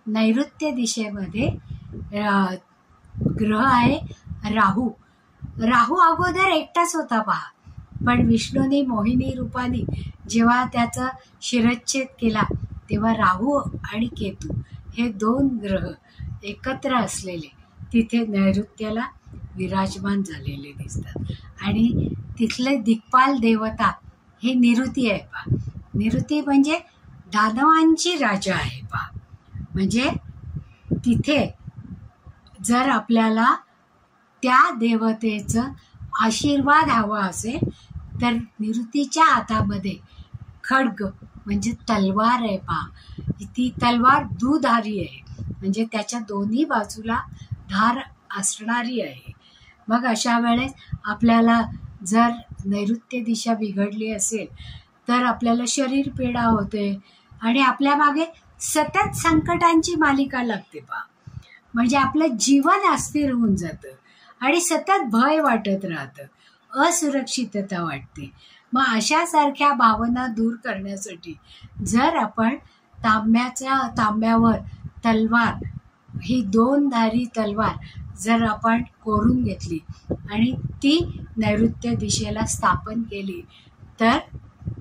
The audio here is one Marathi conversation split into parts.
नैऋत्य दिशेमध्ये ग्रह आहे राहू. राहू अगोदर एकटाच होता पहा, पण विष्णूने मोहिनी रूपाने जेव्हा त्याचा शिरच्छेद केला तेव्हा राहू आणि केतू हे दोन ग्रह एकत्र असलेले तिथे नैऋत्याला विराजमान झालेले दिसतात. आणि तिथले दिक्पाल देवता हे निरुती आहे पहा. निरुती म्हणजे दानवांची राजा आहे पहा. म्हणजे तिथे जर आपल्याला त्या देवतेचं आशीर्वाद हवा असेल तर निरुतीच्या हातामध्ये खड्ग म्हणजे तलवार आहे पहा. ती तलवार दुधारी आहे, म्हणजे त्याच्या दोन्ही बाजूला धार असणारी आहे. मग अशा वेळेस आपल्याला जर नैऋत्य दिशा बिघडली असेल तर आपल्याला शरीर पीडा होते आणि आपल्या मागे सतत संकटांची मालिका लागते पहा. म्हणजे आपलं जीवन अस्थिर होऊन जातं आणि सतत भय वाटत राहतं, असुरक्षितता वाटते. मग अशासारख्या भावना दूर करण्यासाठी जर आपण तांब्यावर तलवार, ही दोनधारी तलवार जर आपण कोरून घेतली आणि ती नैऋत्य दिशेला स्थापन केली तर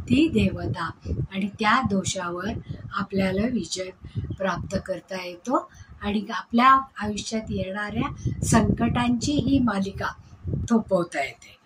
ती देवता आणि त्या दोषावर आपल्याला विजय प्राप्त करता येतो आणि आपल्या आयुष्यात येणाऱ्या संकटांची ही मालिका थोपवता येते.